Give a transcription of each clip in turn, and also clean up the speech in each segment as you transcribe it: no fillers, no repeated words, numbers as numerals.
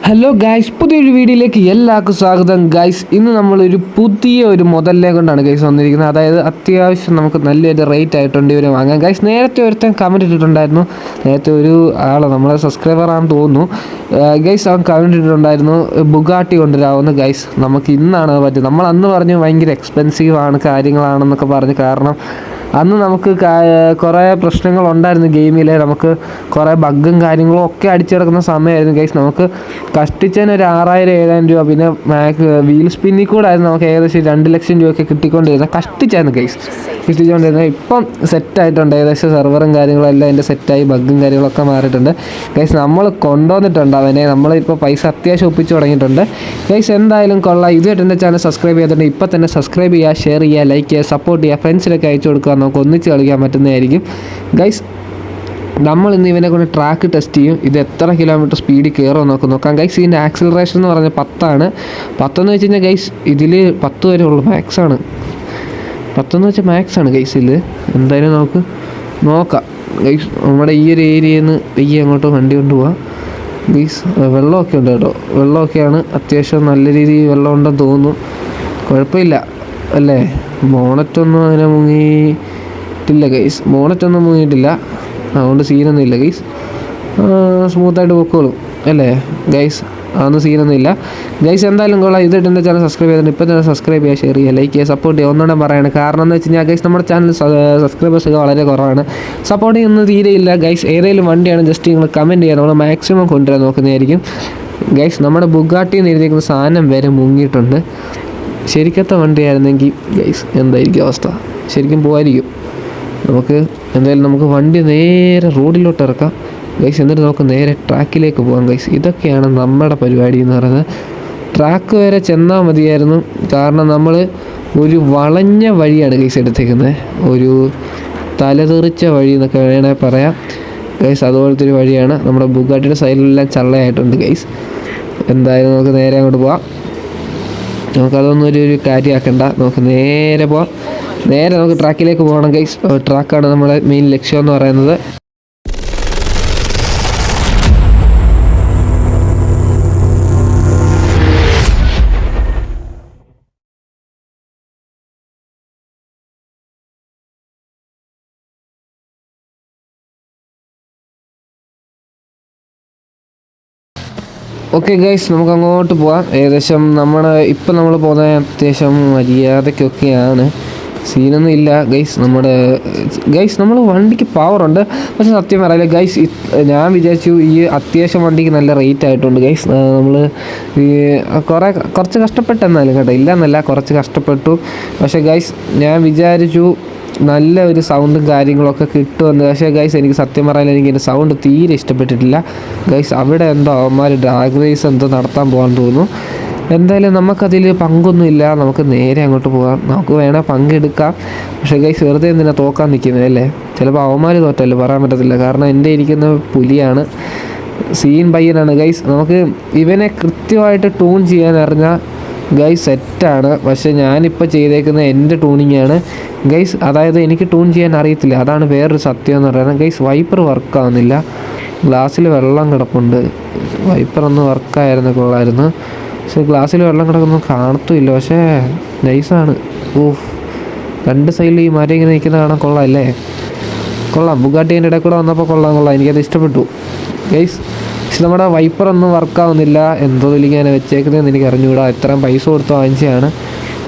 Hello guys, പുതിയൊരു വീഡിയോയിലേക്ക് എല്ലാവർക്കും സ്വാഗതം. ഗൈസ്, ഇന്ന് നമ്മളൊരു പുതിയ മുതലിനെ കൊണ്ടാണ് ഗൈസ് വന്നിരിക്കുന്നത്. അതായത് അത്യാവശ്യം നമുക്ക് നല്ലൊരു റേറ്റ് ആയിട്ടുണ്ട് ഇവരെ വാങ്ങാം. ഗൈസ്, നേരത്തെ ഒരുത്തൻ കമൻറ്റ് ഇട്ടിട്ടുണ്ടായിരുന്നു. നേരത്തെ ഒരു ആൾ നമ്മളെ സബ്സ്ക്രൈബറാണെന്ന് തോന്നുന്നു. ഗൈസ്, അവൻ കമൻറ്റ് ഇട്ടിട്ടുണ്ടായിരുന്നു ബുഗാട്ടി കൊണ്ടുവരാവുന്ന. ഗൈസ്, നമുക്ക് ഇന്നാണ് പറ്റും. നമ്മൾ അന്ന് പറഞ്ഞു ഭയങ്കര എക്സ്പെൻസീവ് ആണ് കാര്യങ്ങളാണെന്നൊക്കെ പറഞ്ഞു. കാരണം അന്ന് നമുക്ക് കുറേ പ്രശ്നങ്ങളുണ്ടായിരുന്നു ഗെയിമിൽ. നമുക്ക് കുറേ ബഗ്ഗും കാര്യങ്ങളും ഒക്കെ അടിച്ചിറക്കുന്ന സമയമായിരുന്നു ഗൈസ്. നമുക്ക് കഷ്ടിച്ചതിന് ഒരു 6000-7000 രൂപ, പിന്നെ വീൽ സ്പിന്നിൽ കൂടെ ആയിരുന്നു നമുക്ക് ഏകദേശം 2 ലക്ഷം രൂപയൊക്കെ കിട്ടിക്കൊണ്ടിരുന്നത്. കഷ്ടിച്ചായിരുന്നു ഗൈസ് കിട്ടിക്കൊണ്ടിരുന്നത്. ഇപ്പം സെറ്റായിട്ടുണ്ട്, ഏകദേശം സെർവറും കാര്യങ്ങളും എല്ലാം എൻ്റെ സെറ്റായി, ബഗ്ഗും കാര്യങ്ങളൊക്കെ മാറിയിട്ടുണ്ട് ഗൈസ്. നമ്മൾ കൊണ്ടുവന്നിട്ടുണ്ട് അവനെ, നമ്മളിപ്പോൾ പൈസ അത്യാവശ്യം ഒപ്പിച്ച് തുടങ്ങിയിട്ടുണ്ട് ഗൈസ്. എന്തായാലും കൊള്ളാം. ഇതുമായിട്ട് എൻ്റെ ചാനൽ സബ്സ്ക്രൈബ് ചെയ്തിട്ടുണ്ട്. ഇപ്പോൾ തന്നെ സബ്സ്ക്രൈബ് ചെയ്യുക, ഷെയർ ചെയ്യുക, ലൈക്ക് ചെയ്യുക, സപ്പോർട്ട് ചെയ്യുക, ഫ്രണ്ട്സിലൊക്കെ അയച്ചു കൊടുക്കുക. നമുക്ക് ഒന്നിച്ച് കളിക്കാൻ പറ്റുന്നതായിരിക്കും ഗൈസ്. നമ്മൾ ഇന്ന് ഇവനെ കൊണ്ട് ട്രാക്ക് ടെസ്റ്റ് ചെയ്യും. ഇത് എത്ര കിലോമീറ്റർ സ്പീഡിൽ കയറുമോ നോക്കാം ഗൈസ്. ഇതിൻ്റെ ആക്സിലറേഷൻ എന്ന് പറഞ്ഞാൽ 10 10 വെച്ച് കഴിഞ്ഞാൽ ഗൈസ് ഇതിൽ 10 വരെ ഉള്ളു. മാക്സാണ് 10 വെച്ചാൽ മാക്സാണ് ഗൈസ്. ഇതിൽ എന്തായാലും നമുക്ക് നോക്കാം ഗൈസ്. നമ്മുടെ ഈ ഒരു ഏരിയയിൽ നിന്ന് പെയ്യെ അങ്ങോട്ട് വണ്ടി കൊണ്ടുപോകാം ഗൈസ്. വെള്ളമൊക്കെ ഉണ്ട് കേട്ടോ, വെള്ളമൊക്കെയാണ് അത്യാവശ്യം നല്ല രീതിയിൽ വെള്ളം ഉണ്ടെന്ന് തോന്നുന്നു. കുഴപ്പമില്ല അല്ലേ? ബോണറ്റൊന്നും അങ്ങനെ മുങ്ങിയിട്ടില്ല ഗൈസ്, ബോണറ്റൊന്നും മുങ്ങിയിട്ടില്ല, അതുകൊണ്ട് സീനൊന്നും ഇല്ല ഗൈസ്. സ്മൂത്തായിട്ട് പൊക്കോളും അല്ലേ ഗൈസ്, അതൊന്നും സീനൊന്നും ഇല്ല ഗൈസ്. എന്തായാലും കൊള്ളാം. ഇതിട്ട് എൻ്റെ ചാനൽ സബ്സ്ക്രൈബ് ചെയ്തിട്ട് ഇപ്പോൾ തന്നെ സബ്സ്ക്രൈബ് ചെയ്യുക, ഷെയർ ചെയ്യുക, ലൈക്ക് ചെയ്യുക, സപ്പോർട്ട് ചെയ്യുക. ഒന്നുകൂടെ പറയാണ്, കാരണം എന്ന് വെച്ച് കഴിഞ്ഞാൽ ഗൈസ് നമ്മുടെ ചാനൽ സബ്സ്ക്രൈബേഴ്സൊക്കെ വളരെ കുറവാണ്. സപ്പോർട്ട് ചെയ്യുന്നത് തീരെയില്ല ഗൈസ്. ഏതെങ്കിലും വണ്ടിയാണ് ജസ്റ്റ് നിങ്ങൾ കമൻറ്റ് ചെയ്യുക, നമ്മൾ മാക്സിമം കൊണ്ടുവരാൻ നോക്കുന്നതായിരിക്കും ഗൈസ്. നമ്മുടെ ബുഗാട്ടിയിൽ നിന്ന് എഴുതിയിരിക്കുന്ന സാധനം വരെ മുങ്ങിയിട്ടുണ്ട്. ശരിക്കത്തെ വണ്ടിയായിരുന്നെങ്കിൽ ഗൈസ് എന്തായിരിക്കും അവസ്ഥ? ശരിക്കും പോകാതിരിക്കും. നമുക്ക് വണ്ടി നേരെ റോഡിലോട്ട് ഇറക്കാം ഗൈസ്. എന്നിട്ട് നമുക്ക് നേരെ ട്രാക്കിലേക്ക് പോകാം ഗൈസ്. ഇതൊക്കെയാണ് നമ്മുടെ പരിപാടി എന്ന് പറയുന്നത്. ട്രാക്ക് വരെ ചെന്നാൽ മതിയായിരുന്നു, കാരണം നമ്മൾ ഒരു വളഞ്ഞ വഴിയാണ് ഗൈസ് എടുത്തേക്കുന്നത്. ഒരു തലതെറിച്ച വഴി എന്നൊക്കെ വേണമെങ്കിൽ പറയാം ഗൈസ്. അതുപോലത്തെ ഒരു വഴിയാണ്. നമ്മുടെ ബുഗാട്ടിയുടെ സൈഡിലെല്ലാം ചള്ളയായിട്ടുണ്ട് ഗൈസ്. എന്തായാലും നമുക്ക് നേരെ അങ്ങോട്ട് പോവാം. നമുക്കതൊന്നും ഒരു കാര്യമാക്കണ്ട, നമുക്ക് നേരെ പോവാം. നേരെ നമുക്ക് ട്രാക്കിലേക്ക് പോകണം ഗൈസ്. ട്രാക്കാണ് നമ്മുടെ മെയിൻ ലക്ഷ്യം എന്ന് പറയുന്നത്. ഓക്കെ ഗൈസ്, നമുക്ക് അങ്ങോട്ട് പോവാം. ഏകദേശം നമ്മൾ പോകുന്ന അത്യാവശ്യം മര്യാദയ്ക്കൊക്കെയാണ്, സീനൊന്നും ഇല്ല ഗൈസ്. നമ്മൾ വണ്ടിക്ക് പവറുണ്ട്, പക്ഷെ സത്യം പറയില്ല ഗൈസ്. ഞാൻ വിചാരിച്ചു ഈ അത്യാവശ്യം വണ്ടിക്ക് നല്ല റേറ്റ് ആയിട്ടുണ്ട് ഗൈസ്. നമ്മൾ കുറച്ച് കഷ്ടപ്പെട്ടെന്നാലും കേട്ടോ, ഇല്ല എന്നല്ല, കുറച്ച് കഷ്ടപ്പെട്ടു. പക്ഷേ ഗൈസ് ഞാൻ വിചാരിച്ചു നല്ല ഒരു സൗണ്ടും കാര്യങ്ങളൊക്കെ കിട്ടുമെന്ന്. പക്ഷേ ഗൈസ് എനിക്ക് സത്യം പറയാൻ എൻ്റെ സൗണ്ട് തീരെ ഇഷ്ടപ്പെട്ടിട്ടില്ല ഗൈസ്. അവിടെ എന്തോ അവന്മാർ ഡ്രാഗ് റേസ് എന്തോ നടത്താൻ പോകാൻ തോന്നുന്നു. എന്തായാലും നമുക്കതിൽ പങ്കൊന്നുമില്ല, നമുക്ക് നേരെ അങ്ങോട്ട് പോകാം. നമുക്ക് വേണേൽ പങ്കെടുക്കാം, പക്ഷേ ഗൈസ് വെറുതെ എന്തിനാ തോക്കാൻ നിൽക്കുന്നത് അല്ലേ? ചിലപ്പോൾ അവന്മാർ തോറ്റല്ലോ, പറയാൻ പറ്റത്തില്ല. കാരണം എൻ്റെ ഇരിക്കുന്ന പുലിയാണ്, സീൻ പയ്യനാണ് ഗൈസ്. നമുക്ക് ഇവനെ കൃത്യമായിട്ട് ട്യൂൺ ചെയ്യാൻ അറിഞ്ഞാൽ ഗൈസ് സെറ്റാണ്. പക്ഷേ ഞാനിപ്പോൾ ചെയ്തേക്കുന്നത് എൻ്റെ ട്യൂണിങ്ങാണ് ഗൈസ്. അതായത് എനിക്ക് ട്യൂൺ ചെയ്യാൻ അറിയത്തില്ല, അതാണ് വേറൊരു സത്യം എന്ന് പറയുന്നത് ഗൈസ്. വൈപ്പർ വർക്കാവുന്നില്ല, ഗ്ലാസ്സിൽ വെള്ളം കിടപ്പുണ്ട്. വൈപ്പറൊന്ന് വർക്കായിരുന്നു കൊള്ളായിരുന്നു, പക്ഷേ ഗ്ലാസ്സിൽ വെള്ളം കിടക്കൊന്നും കാണത്തുമില്ല. പക്ഷേ നൈസാണ്. രണ്ട് സൈഡിൽ ഈ മരം ഇങ്ങനെ നിൽക്കുന്ന കാണാൻ കൊള്ളാം അല്ലേ? കൊള്ളാം. ബുഗാട്ടി എൻ്റെ ഇടയിൽ കൂടെ വന്നപ്പോൾ കൊള്ളാം, എനിക്കത് ഇഷ്ടപ്പെട്ടു ഗൈസ്. പക്ഷെ നമ്മുടെ വൈപ്പറൊന്നും വർക്കാവുന്നില്ല, എന്തോ ഇങ്ങനെ വെച്ചേക്കുന്നതെന്ന് എനിക്ക് അറിഞ്ഞുകൂടാ. എത്രയും പൈസ കൊടുത്ത് വാങ്ങിച്ചതാണ്,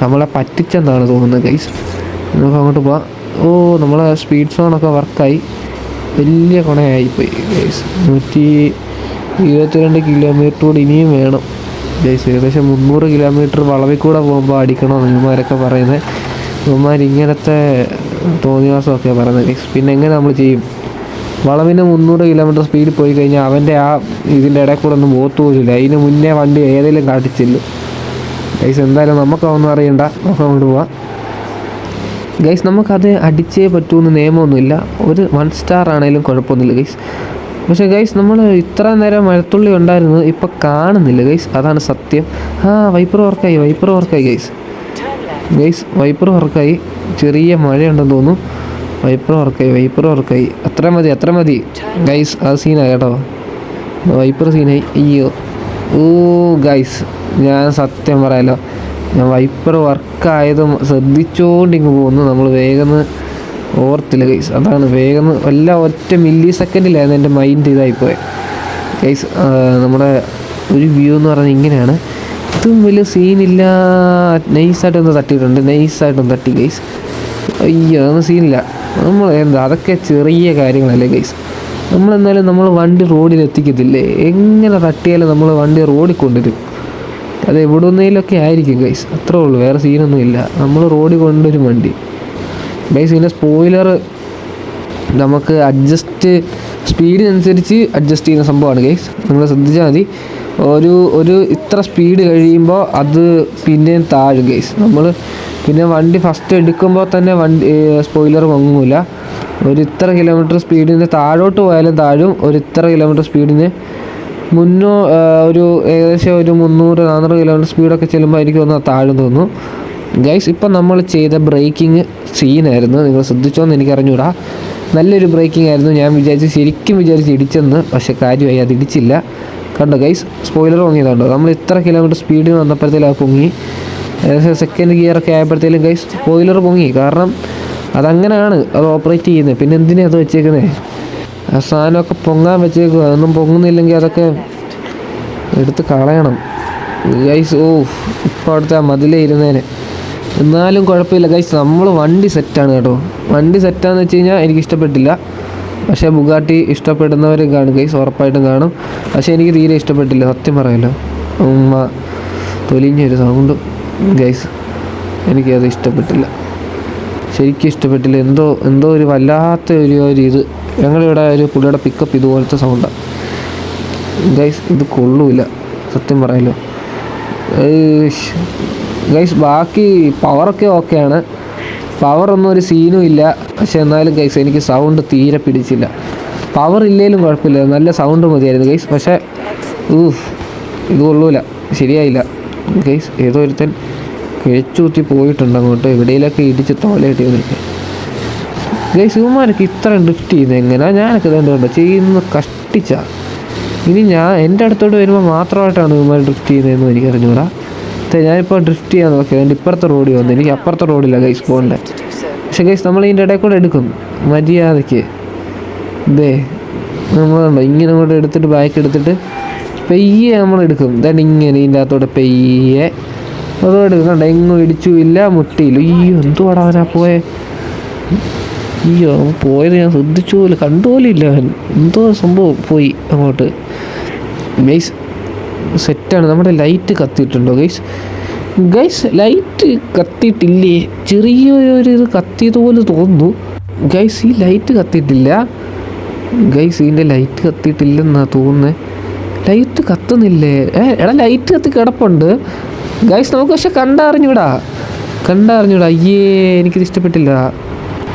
നമ്മളെ പറ്റിച്ചെന്നാണ് തോന്നുന്നത് ഗൈസ്. നമുക്ക് അങ്ങോട്ട് പോവാം. നമ്മളെ സ്പീഡ് സോണൊക്കെ വർക്കായി, വലിയ കുണയായിപ്പോയി ഗൈസ്. 122 കിലോമീറ്റർ കൂടി ഇനിയും വേണം ഗൈസ്. ഏകദേശം 300 കിലോമീറ്റർ വളവിൽ കൂടെ പോകുമ്പോൾ അടിക്കണമെന്ന് ഇവന്മാരൊക്കെ പറയുന്നത്. ഇവന്മാർ ഇങ്ങനത്തെ തോന്നിവാസമൊക്കെ പറയുന്നത് ഗൈസ്. പിന്നെ എങ്ങനെ നമ്മൾ ചെയ്യും? വളവിന് 300 കിലോമീറ്റർ സ്പീഡിൽ പോയി കഴിഞ്ഞാൽ അവൻ്റെ ഇതിൻ്റെ ഇടയിൽ കൂടെ ഒന്നും പോത്തു പോലില്ല. അതിന് മുന്നേ വണ്ടി ഏതെങ്കിലും കാട്ടിച്ചില്ല ഗൈസ്. എന്തായാലും നമുക്കൊന്നും അറിയണ്ട, നമുക്ക് അങ്ങോട്ട് പോവാം ഗൈസ്. നമുക്കത് അടിച്ചേ പറ്റുമെന്ന് നിയമമൊന്നുമില്ല. ഒരു 1 സ്റ്റാർ ആണെങ്കിലും കുഴപ്പമൊന്നുമില്ല ഗൈസ്. പക്ഷേ ഗൈസ് നമ്മൾ ഇത്ര നേരം മഴത്തുള്ളി ഉണ്ടായിരുന്നു, ഇപ്പം കാണുന്നില്ല ഗൈസ്, അതാണ് സത്യം. വൈപ്പർ വർക്കായി ഗൈസ്. വൈപ്പർ വർക്കായി, ചെറിയ മഴയുണ്ടെന്ന് തോന്നുന്നു. വൈപ്പർ വർക്കായി. അത്ര മതി ഗൈസ്. അത് സീനായി കേട്ടോ, വൈപ്പർ സീനായി. അയ്യോ ഓ ഗൈസ്, ഞാൻ സത്യം പറയാലോ, ഞാൻ വൈപ്പർ വർക്കായതും ശ്രദ്ധിച്ചുകൊണ്ടിങ്ങ് പോകുന്നു. നമ്മൾ വേഗം ഓർത്തില്ല ഗൈസ്, അതാണ് വേഗം എല്ലാം ഒറ്റ മില്ലി സെക്കൻഡിലായിരുന്നു എൻ്റെ മൈൻഡ് ഇതായിപ്പോയത് ഗൈസ്. നമ്മുടെ ഒരു വ്യൂ എന്ന് പറഞ്ഞാൽ ഇങ്ങനെയാണ്. ഇതും വലിയ സീനില്ല. നൈസായിട്ടൊന്ന് തട്ടിയിട്ടുണ്ട്, നൈസായിട്ടൊന്ന് തട്ടി ഗൈസ്. അയ്യോ, അതൊന്നും സീനില്ല. നമ്മൾ എന്താ, അതൊക്കെ ചെറിയ കാര്യങ്ങളല്ലേ ഗൈസ്. നമ്മളെന്നാലും നമ്മൾ വണ്ടി റോഡിൽ എത്തിക്കത്തില്ലേ, എങ്ങനെ തട്ടിയാലും നമ്മൾ വണ്ടി റോഡിൽ കൊണ്ടുവരും. അത് എവിടുന്നേലൊക്കെ ആയിരിക്കും ഗൈസ്, അത്രേ ഉള്ളൂ, വേറെ സീനൊന്നും ഇല്ല. നമ്മൾ റോഡിൽ കൊണ്ടുവരും വണ്ടി ഗൈസ്. ഇതിൻ്റെ സ്പോയിലർ നമുക്ക് സ്പീഡിനനുസരിച്ച് അഡ്ജസ്റ്റ് ചെയ്യുന്ന സംഭവമാണ് ഗൈസ്. നിങ്ങൾ ശ്രദ്ധിച്ചാൽ മതി. ഒരു ഇത്ര സ്പീഡ് കഴിയുമ്പോൾ അത് പിന്നെയും താഴും ഗൈസ്. നമ്മൾ പിന്നെ വണ്ടി ഫസ്റ്റ് എടുക്കുമ്പോൾ തന്നെ സ്പോയിലർ മങ്ങൂല. ഒരു ഇത്ര കിലോമീറ്റർ സ്പീഡിന് താഴോട്ട് പോയാലും താഴും. ഒരു ഇത്ര കിലോമീറ്റർ സ്പീഡിന് ഒരു ഏകദേശം ഒരു 300-400 കിലോമീറ്റർ സ്പീഡൊക്കെ ചെല്ലുമ്പോൾ എനിക്ക് തോന്നുന്നു താഴും തോന്നുന്നു ഗൈസ്. ഇപ്പം നമ്മൾ ചെയ്ത ബ്രേക്കിംഗ് സീനായിരുന്നു, നിങ്ങൾ ശ്രദ്ധിച്ചോന്ന് എനിക്കറിഞ്ഞൂടാ. നല്ലൊരു ബ്രേക്കിംഗ് ആയിരുന്നു. ഞാൻ ശരിക്കും വിചാരിച്ച് ഇടിച്ചെന്ന്, പക്ഷേ കാര്യമായി, അത് ഇടിച്ചില്ല. കണ്ടോ ഗൈസ്, സ്പോയിലർ പൊങ്ങിയതുണ്ടോ. നമ്മൾ ഇത്ര കിലോമീറ്റർ സ്പീഡിന് വന്നപ്പോഴത്തേലും അത് പൊങ്ങി. ഏകദേശം സെക്കൻഡ് ഗിയറൊക്കെ ആയപ്പോഴത്തേലും ഗൈസ് സ്പോയിലർ പൊങ്ങി. കാരണം അതങ്ങനെയാണ് അത് ഓപ്പറേറ്റ് ചെയ്യുന്നത്. പിന്നെ എന്തിനാണ് അത് വെച്ചേക്കുന്നത്? ആ സാധനമൊക്കെ പൊങ്ങാൻ വെച്ചേക്കുക. അതൊന്നും പൊങ്ങുന്നില്ലെങ്കിൽ അതൊക്കെ എടുത്ത് കളയണം ഗൈസ്. ഇപ്പോൾ അവിടുത്തെ ആ മതിലേ ഇരുന്നേനെ. എന്നാലും കുഴപ്പമില്ല ഗൈസ്, നമ്മൾ വണ്ടി സെറ്റാണ് കേട്ടോ. വണ്ടി സെറ്റാന്ന് വെച്ച് കഴിഞ്ഞാൽ എനിക്ക് ഇഷ്ടപ്പെട്ടില്ല, പക്ഷേ ബുഗാട്ടി ഇഷ്ടപ്പെടുന്നവരും കാണും ഗൈസ്, ഉറപ്പായിട്ടും കാണും. പക്ഷേ എനിക്ക് തീരെ ഇഷ്ടപ്പെട്ടില്ല, സത്യം പറയാമല്ലോ. തൊലിഞ്ഞൊരു സൗണ്ട് ഗൈസ്, എനിക്കത് ഇഷ്ടപ്പെട്ടില്ല, ശരിക്കും ഇഷ്ടപ്പെട്ടില്ല. എന്തോ ഒരു വല്ലാത്ത ഒരു ഇത്. ഞങ്ങളിവിടെ ഒരു പുള്ളിയുടെ പിക്കപ്പ് ഇതുപോലത്തെ സൗണ്ടാണ് ഗൈസ്. ഇത് കൊള്ളൂല, സത്യം പറയാമല്ലോ ഗൈസ്. ബാക്കി പവറൊക്കെ ഓക്കെയാണ്, പവറൊന്നും ഒരു സീനും ഇല്ല. പക്ഷെ എന്നാലും ഗൈസ് എനിക്ക് സൗണ്ട് തീരെ പിടിച്ചില്ല. പവർ ഇല്ലെങ്കിലും കുഴപ്പമില്ല, നല്ല സൗണ്ട് മതിയായിരുന്നു ഗൈസ്. പക്ഷേ ഇത് കൊള്ളൂല, ശരിയായില്ല ഗൈസ്. ഏതോ ഒരുത്തൻ കിഴച്ചൂത്തി പോയിട്ടുണ്ട് അങ്ങോട്ട്, എവിടെയെങ്കിലൊക്കെ ഇടിച്ച് തോലയിട്ട് വന്നിട്ട് ഗൈസ്. ഇവന്മാരൊക്കെ ഇത്ര ഡ്രിഫ്റ്റ് ചെയ്യുന്നത് എങ്ങനെയാണ്? ഞാനൊക്കെ ഇതുകൊണ്ട് ചെയ്യുന്ന കഷ്ടിച്ച. ഇനി എൻ്റെ അടുത്തോട്ട് വരുമ്പോൾ മാത്രമായിട്ടാണ് ഇവന്മാർ ഡ്രിഫ്റ്റ് ചെയ്യുന്നതെന്ന് എനിക്ക് അറിഞ്ഞൂടാ. ഞാനിപ്പോൾ ഡ്രിഫ്റ്റ് ചെയ്യാൻ നോക്കിയത് ഇപ്പുറത്തെ റോഡിൽ വന്നു, എനിക്ക് അപ്പുറത്തെ റോഡില്ല ഗൈസ് പോകേണ്ടത്. പക്ഷേ ഗൈസ് നമ്മൾ ഇതിൻ്റെ ഇടയിൽ കൂടെ എടുക്കും മര്യാദയ്ക്ക്. നമ്മളുണ്ടോ ഇങ്ങനെ കൂടെ എടുത്തിട്ട് ബാക്ക് എടുത്തിട്ട് പെയ്യെ നമ്മളെടുക്കും. ഇതാണ് ഇങ്ങനെ ഇതിൻ്റെ അകത്തോടെ പെയ്യെ അതോ എടുക്കണ്ട. എങ്ങും ഇടിച്ചു ഇല്ല, മുട്ടിയില്ല. എന്തുവാടാ അവനാ പോയെ? പോയത് ഞാൻ ശ്രദ്ധിച്ചു പോലും, കണ്ടുപോലും ഇല്ല. അവൻ എന്തോ സംഭവം പോയി അങ്ങോട്ട് ഗൈസ്. സെറ്റാണ്. നമ്മുടെ ലൈറ്റ് കത്തിയിട്ടുണ്ടോ ഗൈസ്? ലൈറ്റ് കത്തിയിട്ടില്ലേ? ചെറിയൊരു ഇത് കത്തിയതുപോലെ തോന്നുന്നു ഗൈസ്. ഈ ലൈറ്റ് കത്തിയിട്ടില്ല ഗൈസ്, ഇതിൻ്റെ ലൈറ്റ് കത്തിയിട്ടില്ലെന്നാണ് തോന്നുന്നത്. ലൈറ്റ് കത്തുന്നില്ലേ? എടാ ലൈറ്റ് കത്തി കിടപ്പുണ്ട് ഗൈസ്. നമുക്ക് പക്ഷെ കണ്ടറിഞ്ഞൂടാ. അയ്യേ, എനിക്കിത് ഇഷ്ടപ്പെട്ടില്ല.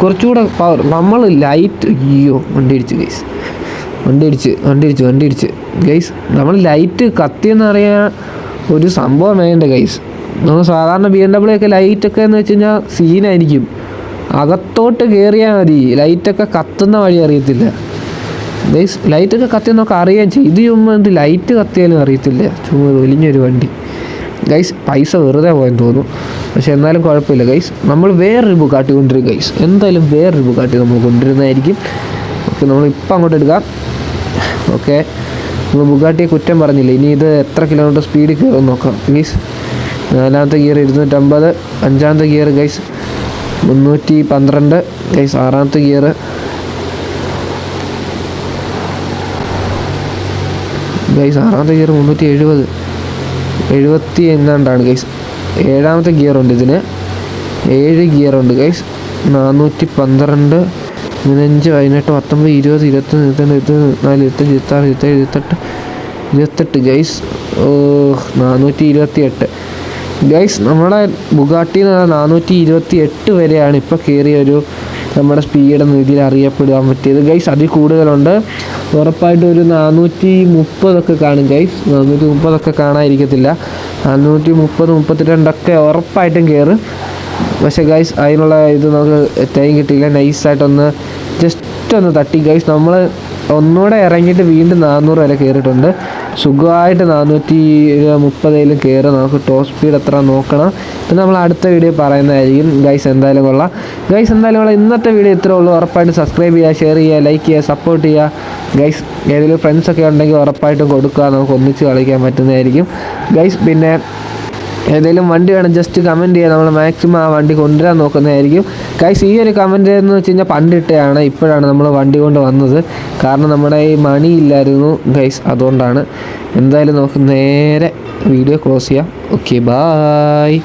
കുറച്ചുകൂടെ പവർ നമ്മൾ ലൈറ്റ്. വണ്ടി ഇടിച്ച് ഗൈസ്, വണ്ടി ഇടിച്ച് ഗൈസ്. നമ്മൾ ലൈറ്റ് കത്തിയെന്നറിയാൻ ഒരു സംഭവം വേണ്ട ഗൈസ്. നമ്മൾ സാധാരണ BMW ഒക്കെ ലൈറ്റൊക്കെ എന്ന് വെച്ച് കഴിഞ്ഞാൽ സീനായിരിക്കും. അകത്തോട്ട് കയറിയാൽ മതി, ലൈറ്റൊക്കെ കത്തുന്ന വഴി അറിയത്തില്ല ഗൈസ്. ലൈറ്റൊക്കെ കത്തിയെന്നൊക്കെ അറിയാൻ ചെയ്യും. ഇത് ചുമ്മാ ലൈറ്റ് കത്തിയാലും അറിയത്തില്ല, ചുമ്മാ വലിഞ്ഞൊരു വണ്ടി ഗൈസ്. പൈസ വെറുതെ പോയെന്ന് തോന്നുന്നു, പക്ഷെ എന്നാലും കുഴപ്പമില്ല ഗൈസ്. നമ്മൾ വേറൊരു ബുഗാട്ടി കൊണ്ടുവരും ഗൈസ്, എന്തായാലും വേറൊരു ബുഗാട്ടി നമ്മൾ കൊണ്ടുവരുന്നതായിരിക്കും. ഓക്കെ, നമ്മളിപ്പോൾ അങ്ങോട്ട് എടുക്കാം. ഓക്കെ, നമ്മൾ ബുഗാട്ടിയെ കുറ്റം പറഞ്ഞില്ല. ഇനി ഇത് എത്ര കിലോമീറ്റർ സ്പീഡിൽ കയറും നോക്കാം ഗൈസ്. 4ാമത്തെ ഗിയർ 250, 5ാമത്തെ ഗിയർ ഗൈസ് 312 ഗൈസ്, 6ാമത്തെ ഗിയർ ഗൈസ്, 6ാമത്തെ ഗിയർ 370 എങ്ങാണ്ടാണ് ഗൈസ്. 7ാമത്തെ ഗിയറുണ്ട് ഇതിന്, 7 ഗിയറുണ്ട് ഗൈസ്. 412, 15, 18, 19, 20, 21, 22, 23, 24, 25, 26, 27, 28 ഗൈസ്. 428 ഗൈസ്. നമ്മുടെ ബുഗാട്ടി എന്ന് പറഞ്ഞാൽ 428 വരെയാണ് ഇപ്പോൾ കയറിയൊരു നമ്മുടെ സ്പീഡെന്ന് രീതിയിൽ അറിയപ്പെടാൻ പറ്റിയത് ഗൈസ്. അതിൽ കൂടുതലുണ്ട്, ഉറപ്പായിട്ടും ഒരു 430 കാണും ഗൈസ്. 430 കാണാതിരിക്കത്തില്ല. 430, 32 ഉറപ്പായിട്ടും കയറും. പക്ഷേ ഗൈസ് അതിനുള്ള ഇത് നമുക്ക് ടൈം കിട്ടിയില്ല. നൈസായിട്ടൊന്ന് ജസ്റ്റ് ഒന്ന് തട്ടി ഗൈസ്. നമ്മൾ ഒന്നുകൂടെ ഇറങ്ങിയിട്ട് വീണ്ടും 400 വരെ കയറിയിട്ടുണ്ട്. സുഖമായിട്ട് 430 കയറുക. നമുക്ക് ടോപ്പ് സ്പീഡ് എത്ര നോക്കണം, പിന്നെ നമ്മൾ അടുത്ത വീഡിയോ പറയുന്നതായിരിക്കും ഗൈസ്. എന്തായാലും കൊള്ളാം ഗൈസ്, എന്തായാലും കൊള്ളാം. ഇന്നത്തെ വീഡിയോ ഇത്രേ ഉള്ളൂ. ഉറപ്പായിട്ട് സബ്സ്ക്രൈബ് ചെയ്യുക, ഷെയർ ചെയ്യുക, ലൈക്ക് ചെയ്യുക, സപ്പോർട്ട് ചെയ്യുക ഗൈസ്. ഏതെങ്കിലും ഫ്രണ്ട്സൊക്കെ ഉണ്ടെങ്കിൽ ഉറപ്പായിട്ടും കൊടുക്കുക, നമുക്ക് ഒന്നിച്ച് കളിക്കാൻ പറ്റുന്നതായിരിക്കും ഗൈസ്. പിന്നെ ഏതെങ്കിലും വണ്ടി വേണം ജസ്റ്റ് കമൻറ്റ് ചെയ്യുക, നമ്മൾ മാക്സിമം ആ വണ്ടി കൊണ്ടുവരാൻ നോക്കുന്നതായിരിക്കും ഗൈസ്. ഈ ഒരു കമൻറ്റ് എന്ന് വെച്ച് കഴിഞ്ഞാൽ പണ്ടിട്ടാണ്, ഇപ്പോഴാണ് നമ്മൾ വണ്ടി കൊണ്ട് വന്നത്. കാരണം നമ്മുടെ ഈ മണി ഇല്ലായിരുന്നു ഗൈസ്, അതുകൊണ്ടാണ്. എന്തായാലും നമുക്ക് നേരെ വീഡിയോ ക്ലോസ് ചെയ്യാം. Okay, bye.